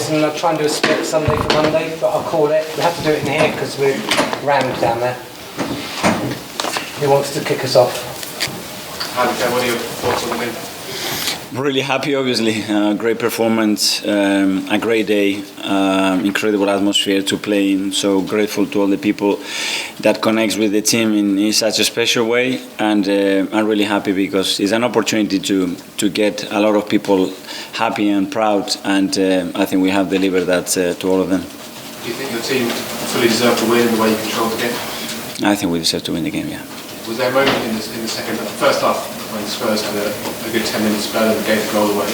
players, and I'll try and do a split Sunday for Monday, but I'll call it. We have to do it in here because we're rammed down there. Who wants to kick us off? Mikel, what are your thoughts on the win? Really happy, obviously. Great performance, a great day, incredible atmosphere to play in. So grateful to all the people that connects with the team in such a special way, and I'm really happy because it's an opportunity to get a lot of people happy and proud, and I think we have delivered that to all of them. Do you think your team fully deserved to win in the way you controlled the game? I think we deserve to win the game, yeah. Was there a moment in the first half when Spurs had a good 10 minutes spell and gave the goal away?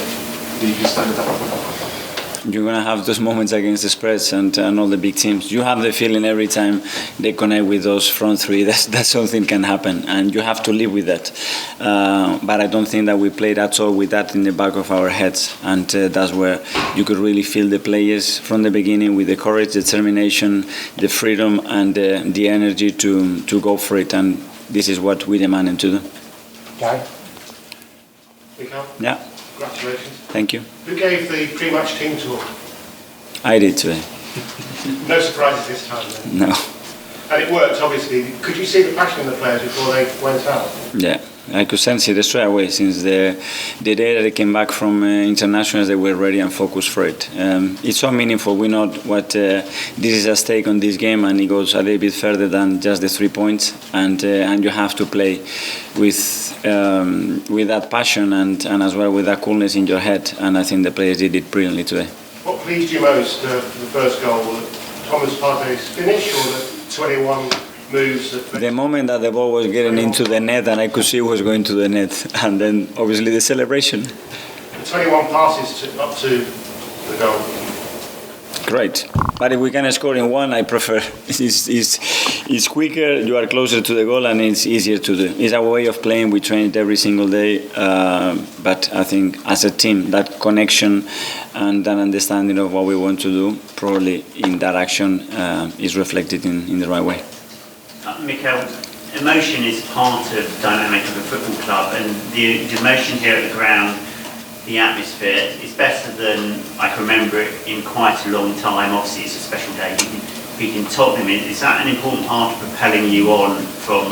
Do you stand at that? You're going to have those moments against the Spurs and all the big teams. You have the feeling every time they connect with those front three that something can happen, and you have to live with that. But I don't think that we played at all with that in the back of our heads, and that's where you could really feel the players from the beginning with the courage, determination, the freedom, and the energy to go for it. And this is what we demand them to do. Gary? Mikel? Yeah. Congratulations. Thank you. Who gave the pre-match team tour? I did today. No surprises this time then? No. And it worked, obviously. Could you see the passion in the players before they went out? Yeah. I could sense it straight away since the day that they came back from internationals. They were ready and focused for it. It's so meaningful. We know what this is at stake on this game, and it goes a little bit further than just the 3 points. And you have to play with that passion and as well with that coolness in your head. And I think the players did it brilliantly today. What pleased you most for the first goal? Thomas Partey's finish or the 21? The moment that the ball was getting into the net and I could see it was going to the net, and then obviously the celebration. The 21 passes up to the goal. Great, but if we can score in one, I prefer. It's quicker, you are closer to the goal, and it's easier to do. It's our way of playing. We train it every single day, but I think as a team, that connection and that understanding of what we want to do, probably in that action, is reflected in the right way. Mikel, emotion is part of the dynamic of a football club, and the emotion here at the ground, the atmosphere, is better than I can remember it in quite a long time. Obviously it's a special day, beating Tottenham. Is that an important part of propelling you on from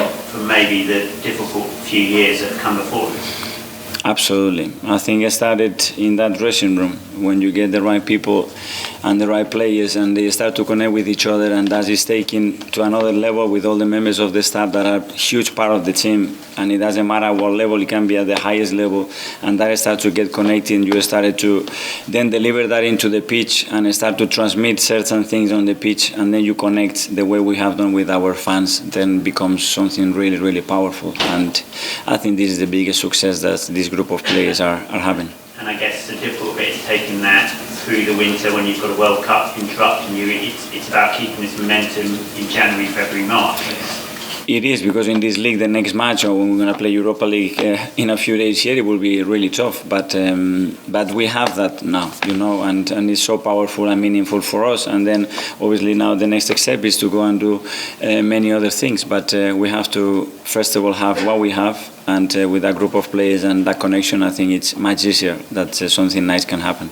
maybe the difficult few years that have come before us? Absolutely. I think it started in that dressing room when you get the right people and the right players and they start to connect with each other, and that is taken to another level with all the members of the staff that are a huge part of the team, and it doesn't matter what level, it can be at the highest level, and that starts to get connected. You started to then deliver that into the pitch and start to transmit certain things on the pitch, and then you connect the way we have done with our fans, then becomes something really, really powerful. And I think this is the biggest success that this group of players are having. And I guess the difficult bit is taking that through the winter when you've got a World Cup interrupting you. It's about keeping this momentum in January, February, March. It is, because in this league, the next match, or when we're going to play Europa League in a few days here, it will be really tough. But we have that now, and it's so powerful and meaningful for us. And then obviously now the next step is to go and do many other things. But we have to first of all have what we have, and with that group of players and that connection, I think it's much easier that something nice can happen.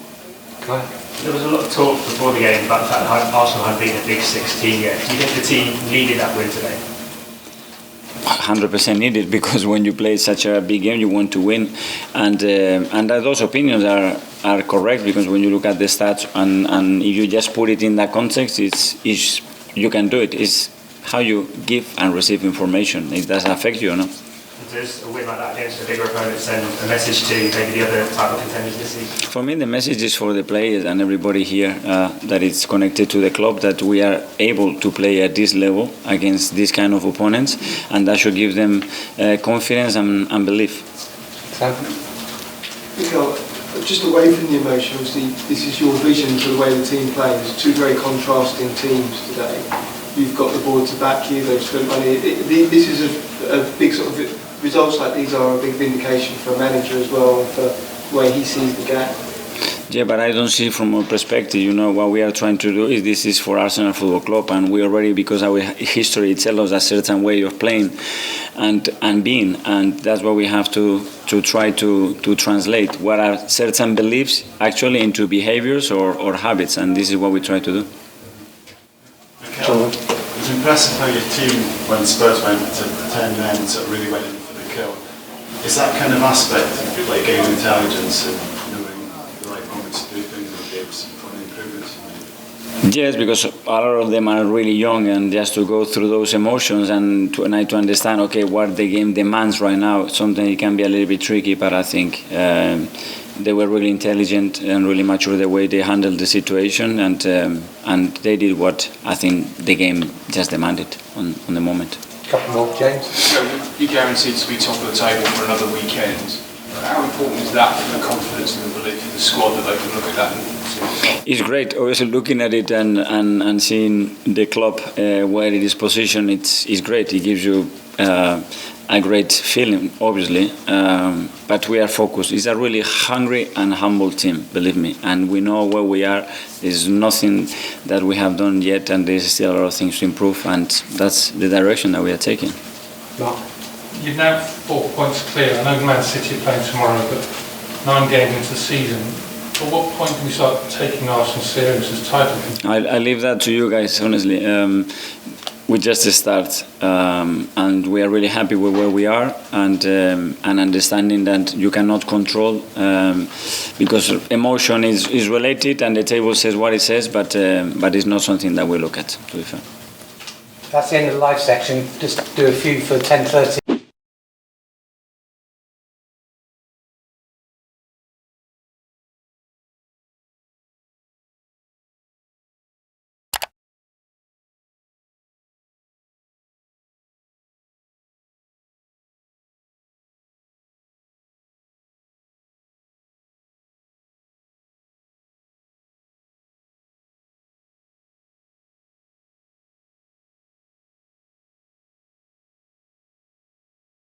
There was a lot of talk before the game about the fact that Arsenal had been a Big Six team yet. Do you think the team needed that win today? 100% needed, because when you play such a big game, you want to win, and those opinions are correct, because when you look at the stats and if you just put it in that context, it's you can do it. It's how you give and receive information. It does affect you or not. Does a win like that against a bigger opponent send a message to maybe the other title contenders this season? For me, the message is for the players and everybody here that is connected to the club, that we are able to play at this level against this kind of opponents, and that should give them confidence and belief. Mikel, just away from the emotion, obviously this is your vision for the way the team plays. Two very contrasting teams today. You've got the board to back you, they've spent money. This is a big sort of... Results like these are a big vindication for a manager as well, and for the way he sees the game. Yeah, but I don't see from our perspective, what we are trying to do is this is for Arsenal Football Club, and we already, because our history tells us a certain way of playing and being, and that's what we have to try to translate what are certain beliefs actually into behaviors or habits, and this is what we try to do. Mikel, it was impressive how your team, when Spurs went to 10 men, sort of really went in for the kill. Is that kind of aspect of like game intelligence and knowing the right moments to do things in games for the improvements you made? Yes, because a lot of them are really young, and just to go through those emotions and to understand, okay, what the game demands right now, sometimes it can be a little bit tricky, but I think they were really intelligent and really mature the way they handled the situation, and they did what I think the game just demanded on the moment. Couple more, James. So you're guaranteed to be top of the table for another weekend. How important is that for the confidence and the belief of the squad that they can look at that and see? It's great. Obviously, looking at it and seeing the club where it is positioned, it's great. It gives you a great feeling, obviously. But we are focused. It's a really hungry and humble team, believe me. And we know where we are. There's nothing that we have done yet, and there's still a lot of things to improve. And that's the direction that we are taking. Mark. You're now 4 points clear. I know Man City are playing tomorrow, but 9 games into the season. At what point do we start taking Arsenal serious as title contenders? I leave that to you guys, honestly. We just start, and we are really happy with where we are, and understanding that you cannot control, because emotion is related, and the table says what it says, but it's not something that we look at, to be fair. That's the end of the live section. Just do a few for 10:30.